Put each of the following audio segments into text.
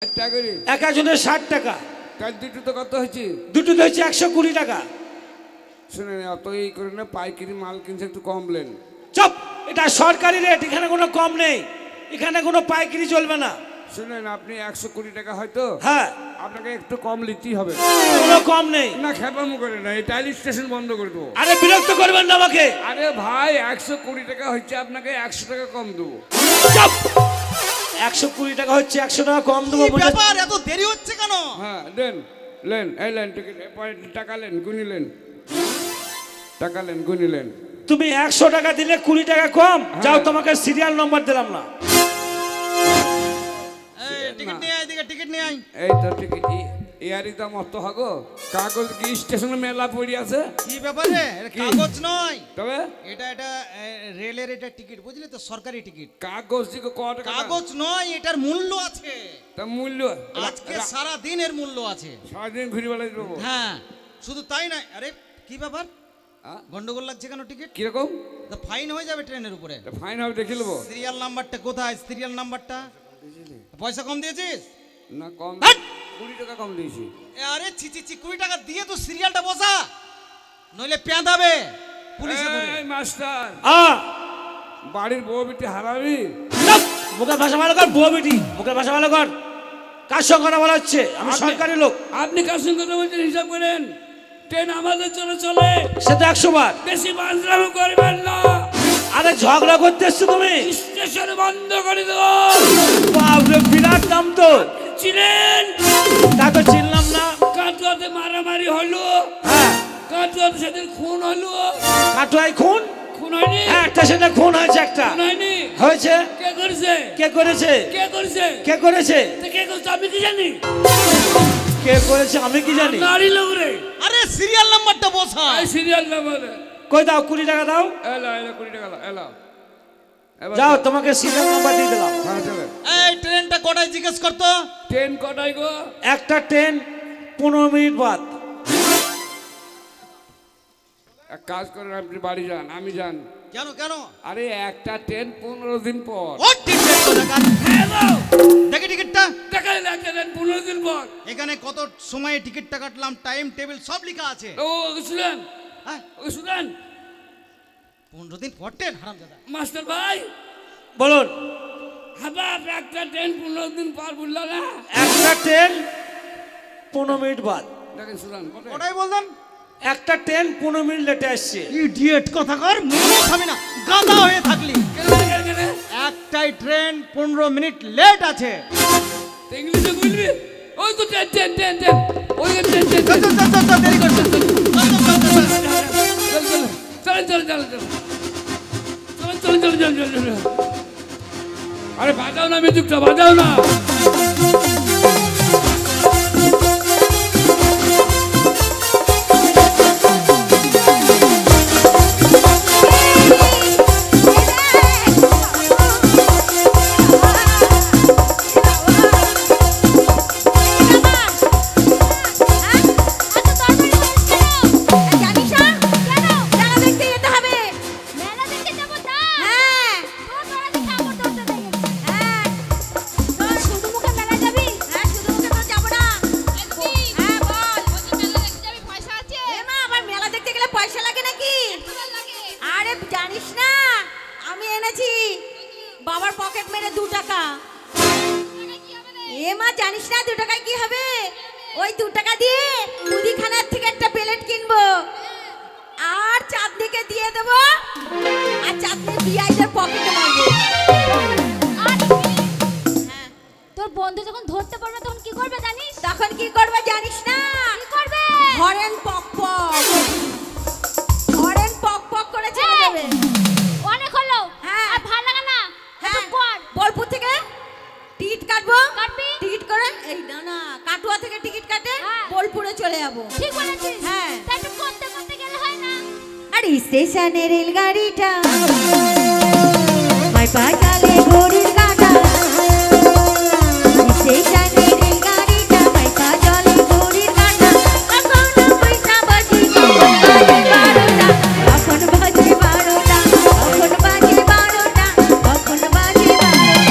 এক একজনের 60 টাকা। কাল দুটো তো কত হয়েছে? দুটো তো হচ্ছে 120 টাকা। শুনেন অত এই করে না, পাইকারি মাল কিনছে একটু কম লেন। চুপ, এটা সরকারি রেট, এখানে কোনো কম নেই, এখানে কোনো পাইকারি চলবে না। শুনেন আপনি 120 টাকা হয়তো, হ্যাঁ আপনাকে একটু কম নিতেই হবে। কোনো কম নেই না, খেপামো করে না, এই টাইল স্টেশন বন্ধ করে দেবো। আরে বিরক্ত করবেন না আমাকে। আরে ভাই 120 টাকা হচ্ছে, আপনাকে 100 টাকা কম দেবো। চুপ, 120 টাকা হচ্ছে, 100 টাকা কম দেবো। ব্যাপার এত দেরি হচ্ছে কেন? হ্যাঁ লেন লেন, এই লেন টিকিট, টাকা লেন, গুনি লেন, টাকা লেন, গুনি লেন। তুমি 100 টাকা দিলে 20 টাকা কম। যাও, তোমাকে সিরিয়াল নম্বর দিলাম না। টিকিট নিয়ে আয়, টিকিট নিয়ে আয়। এই তো টিকিট, ইয়ারি দাম অত হাগো, কাগজ কি স্টেশনে মেলা পড়ে আছে? কি ব্যাপার রে? এটা কাগজ নয়, তবে এটা রেলের এটা টিকিট, বুঝলি তো, সরকারি টিকিট। কাগজ দিকে কত টাকা? কাগজ নয়, এটার মূল্য আছে। তা মূল্য আজকে সারা দিনের মূল্য আছে, সারাদিন ঘুরে বেড়াই দেবো। হ্যাঁ শুধু তাই নয়। আরে কি ব্যাপার, গন্ডগোল লাগছে কেন? টিকিট কিরকম? ফাইন হয়ে যাবে ট্রেনের উপরে। ফাইন হবে, দেখে নেবো। সিরিয়াল নাম্বারটা কোথায়? সিরিয়াল নাম্বারটা। পয়সা কম দিয়েছিস? না কম, 20 টাকা কম দিয়েছি। আরে ছি ছি ছি, 20 টাকা দিয়ে তো সিরিয়ালটা বসা, নইলে পেঁদাবে পুলিশে ধরে। এই মাস্টার, বাড়ির বউ বিটি হারাবি? মুখের ভাষা ভালো কর, বউ বেটি মুখের ভাষা ভালো কর। কার সঙ্গে কথা বলা হচ্ছে? আমি সরকারি লোক। আপনি কার সঙ্গে কথা বলছেন হিসাব করেন। ট্রেন আমাদের জন্য চলে, সে তো 100 বার। বেশি বাজরাম করবেন না। আরে ঝগড়া করতে এসছো তুমি? স্টেশন বন্ধ করে দেবো। বাপরে, বিরাট দাম তো। চিনেন? তা তো চিনলাম না। কাটুয়াতে মারামারি হলো, হ্যাঁ কাটুয়াতে সেদিন খুন হলো। কাটুয়ায় খুন? খুন হয়নি? হ্যাঁ, একটা সেটা খুন হয়েছে, একটা খুন হয়নি? হয়েছে। কে করেছে? কে করেছে? কে করেছে? কে করেছে? তো কে করেছে আমি কি জানি? কে করেছে আমি কি জানি? নারী লোক রে। আরে সিরিয়াল নাম্বারটা বসা। এই সিরিয়াল নাম্বার কই দাও, 20 টাকা দাও। এলা এলা 20 টাকা এলা। যাও, তোমাকে সিরিয়াল নাম্বার দিয়ে দিলাম। হ্যাঁ চলে। এই ট্রেনটা কটায় জিজ্ঞেস করতো? ট্রেন কটায় গো? একটা ট্রেন 15 মিনিট বাদ। এক কাজ করেন, আপনি বাড়ি যান, আমি যান। কেন কেন? আরে একটা ট্রেন 15 দিন পর। ও টিকিট কোথাকার? হ্যালো, দেখি টিকিটটা। টাকা একটা ট্রেন 15 দিন পর। এখানে কত সময়ে টিকিটটা কাটলাম, টাইম টেবিল সব লেখা আছে। ও শুনেন, হ্যাঁ ও শুনেন, 15 দিন পর ট্রেন, হারামজাদা। মাস্টার ভাই বলুন। হাবাব একটা ট্রেন 15 দিন পর বললো না? একটা ট্রেন 15 মিনিট বাদ। দেখেন শুনেন, ওটাই বললাম, একটা ট্রেন 15 মিনিট লেটে আসছে। ইডিয়েট কথাকার, মনে খাবি না, গাধা হয়ে থাকলি। কেন একটাই ট্রেন 15 মিনিট লেট আছে। ইংলিশে বলবি? ওই তো ট্রেন ট্রেন ট্রেন ট্রেন, ওই ট্রেন ট্রেন চল চল চল চল, দেরি করছিস। চল চল চল চল চল চল চল চল চল। আরে বাজাও না মিউজিকটা, বাজাও না। বাবার পকেট মেরে 2 টাকা। এ মা জানিস না 2 টাকায় কি হবে? ওই 2 টাকা দিয়ে মুদিখানার থেকে একটা প্লেট কিনবো, আর চাঁদনিকে দিয়ে দেবো, আর চাঁদনি বিআইদের পকেটে মারবো। তোর বন্ধু যখন ধরতে পারবে তখন কি করবে জানিস? তখন কি করবে জানিস না? কি করবে? হরেন পক পক, হরেন পক পক করে ছেড়ে দেবে। অনেক হলো। হ্যাঁ। আর ভালো লাগে না। হ্যাঁ, কর। বোলপুর থেকে টিকিট কাটবো। কাটবি? টিকিট করে এই না কাটুয়া থেকে টিকিট কাটে হ্যাঁ। বোলপুরে চলে যাবো। ঠিক বলেছিস। হ্যাঁ। তাই একটু করতে করতে গেলে হয় না? আর স্টেশনে রেলগাড়িটা মাই পাটালে ঘড়ির কাঁটা, স্টেশনে রেলগাড়িটা মাই পাটালে ঘড়ির কাঁটা। কখন পয়সা বাজি, কখন বাজে 12টা, কখন বাজে 12টা, কখন বাজে 12টা, কখন বাজে 12টা।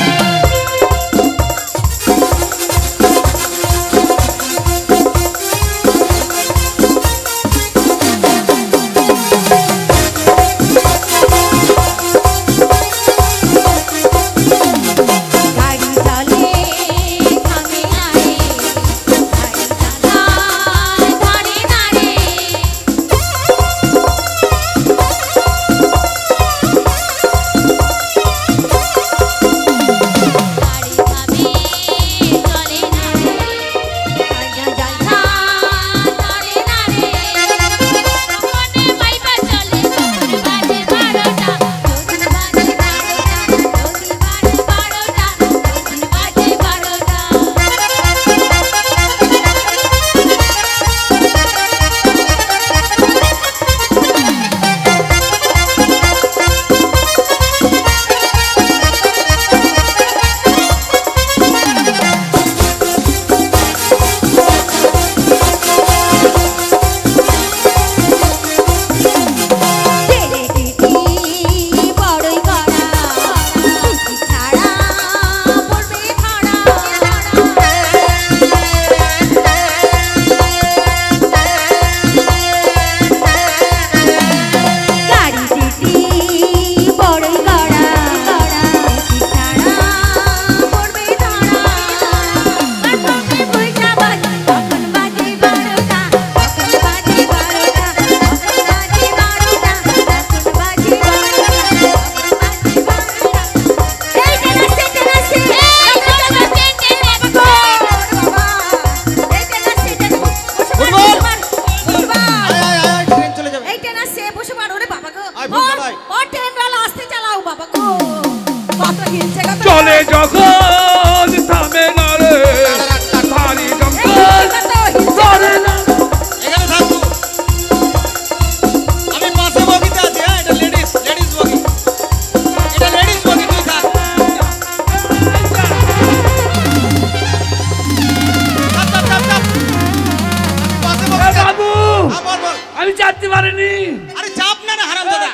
চাপতে পারিনি। আরে চাপ না না হারামজাদা,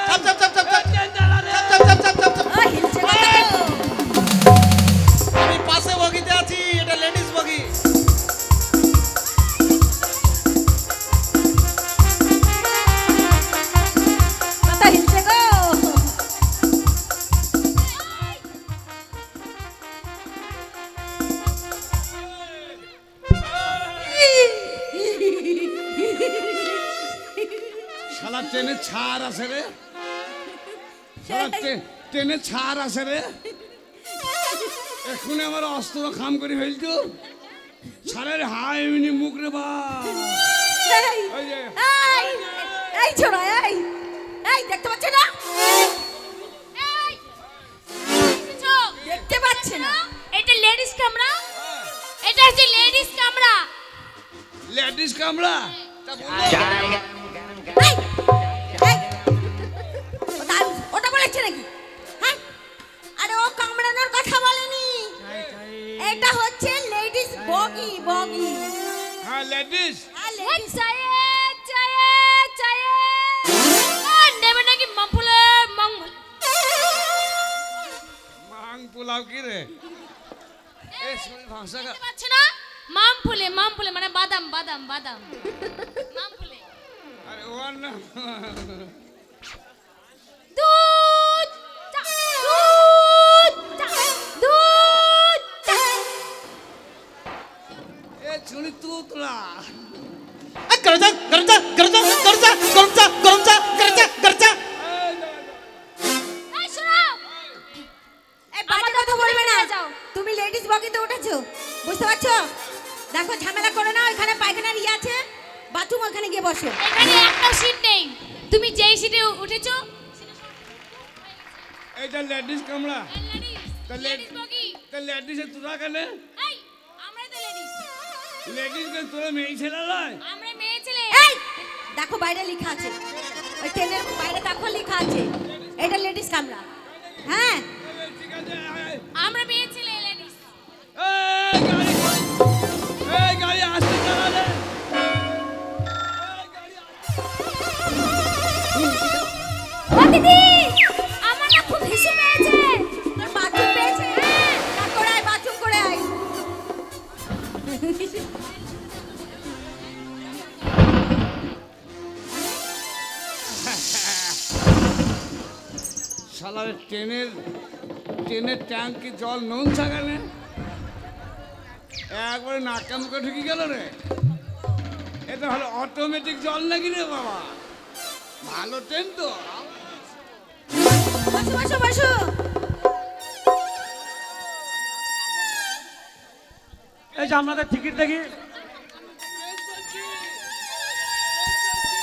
চাপ চাপ চাপ চাপ চাপ ট্রেন চালা রে। চাপ চাপ চাপ চাপ চাপ চাপ। ও হিলছে না তো। আমি পাশে বগিতে আছি, এটা লেডিস বগি। মাথা হিলছে গো। শালা ট্রেনে ছাড় আছে রে, শালা ট্রেনে ছাড় আছে রে। এক্ষুনি আমার অস্ত্র খাম করে ফেলতো, ছাড়ের হাই এমনি মুখ রে বা। এই, ওই যে। এই, এই ছোড়া, এই, এই দেখতে পাচ্ছে না? দেখতে পাচ্ছে না? এটা লেডিস কামরা, এটা হচ্ছে লেডিস কামরা। লেডিস কামরা তা বললো। এই, এই, ওটা বলেছে নাকি? হ্যাঁ? আরে ও কামড়ানোর কথা বলেনি, এটা হচ্ছে লেডিস বগি, বগি। হ্যাঁ লেডিস। ওই চায়ে চায়ে চায়ে নেবে নাকি মামপুলে মামুল। মাং পোলাও কি রে? এ সরি ভাষা কা। পাচ্ছে না? মামফুলে মামফুলে মানে বাদাম বাদাম বাদাম মামফুলে। আরে ওর না। দুধ চা, দুধ চা, দুধ চা। এ চুনি তুতলা। গরম চা গরম চা গরম চা গরম চা গরম চা গরম চা গরম চা গরম চা। এই শোনো, এই বাজে কথা বলবে না। তুমি লেডিস বগিতে উঠেছো, বুঝতে পারছো? দেখো ঝামেলা করো না, ওখানে পায়খানার ইয়ে আছে, বাথরুম ওখানে গিয়ে বসো। এখানে একটা সিট নেই, তুমি যেই সিটে উঠেছো এইটা লেডিস কামরা। লেডিস লেডিস বগি। তা লেডিসে তোরা কেনে? এই আমরা তো লেডিস, লেডিস কে তোরা মেয়ে ছেলে নয়? আমরা মেয়ে ছেলে। এই দেখো বাইরে লেখা আছে, ওই ট্রেনের বাইরে দেখো লেখা আছে, এটা লেডিস কামরা। হ্যাঁ ঠিক আছে। আমরা মেয়ে ছেলে লেডিস। এই গাড়ি আসতে চালা রে। ও দিদি, আমার না খুব হিসু পেয়েছে। তোর বাথরুম পেয়েছে? যা করে আয়, বাথরুম করে আয়। শালার ট্রেনের ট্যাঙ্কে জল নুন ছাগালে একবারে নাকা মুখে ঢুকে গেল রে। এটা হলো অটোমেটিক জল নাকি রে বাবা? ভালো ট্রেন তো। বসো বসো বসো। এই যে আপনাদের টিকিট দেখি,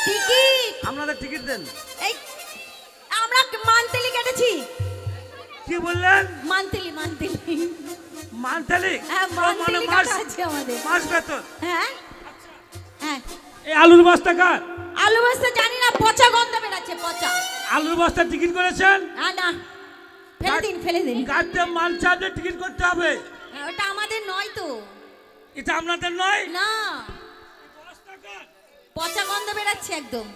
টিকিট আপনাদের টিকিট দেন। এই আমরা মান্থলি কেটেছি। কি বললেন? Monthly monthly. মান্থলি? হ্যাঁ মান্থলি কাটা আছে আমাদের। মাস বেতন। হ্যাঁ হ্যাঁ। এই আলুর বস্তা কার? আলু বস্তা জানি না, পচা গন্ধ বেরাচ্ছে, পচা। আলুর বস্তা টিকিট করেছেন? না ফেলে দিন, ফেলে দিন। গাড়িতে মাল চাপলে টিকিট করতে হবে। ওটা আমাদের নয় তো। এটা আপনাদের নয়? না, পচা গন্ধ বেরাচ্ছে একদম।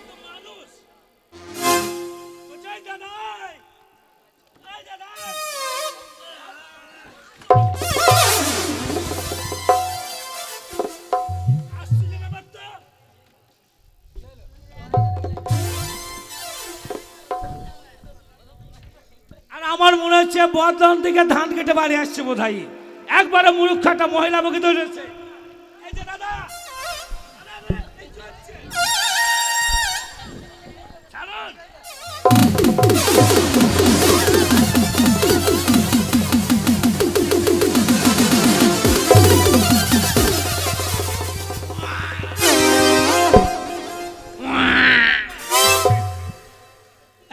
আর আমার মনে হচ্ছে বর্ধমান থেকে ধান কেটে বাড়ি আসছে বোধহয়। একবারে মুরুক্ষাটা মহিলা বকে ধরেছে। এই যে দাদা, ছাড়ুন।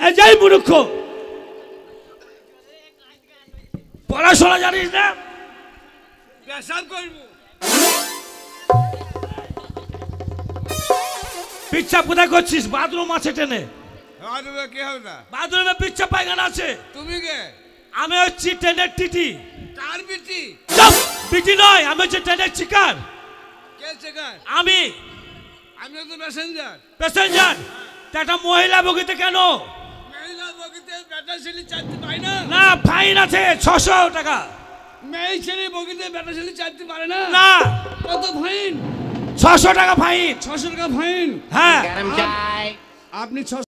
এই যাই মূর্খ, পড়াশোনা জানিস না? পেশাব করবো। পিচ্ছা কোথায় করছিস? বাথরুম আছে টেনে। কে হবে না? বাথরুমে পিচ্ছা পায়খানা আছে। তুমি কে? আমি হচ্ছি ট্রেনের টিটি। কার বিটি? চুপ! বিটি নয়, আমি হচ্ছে ট্রেনের শিকার। কে শেখার? আমি। আমি তো প্যাসেঞ্জার। প্যাসেঞ্জার তা একটা মহিলা বগিতে কেন? মহিলা বগিতে বেটা ছেলে চাপতে পায় না। না ফাইন আছে 600 টাকা। মেয়ে ছেলে বগিতে বেটা ছেলে চাপতে পারে না। না কত ফাইন? 600 টাকা ফাইন। 600 টাকা ফাইন। হ্যাঁ আপনি 600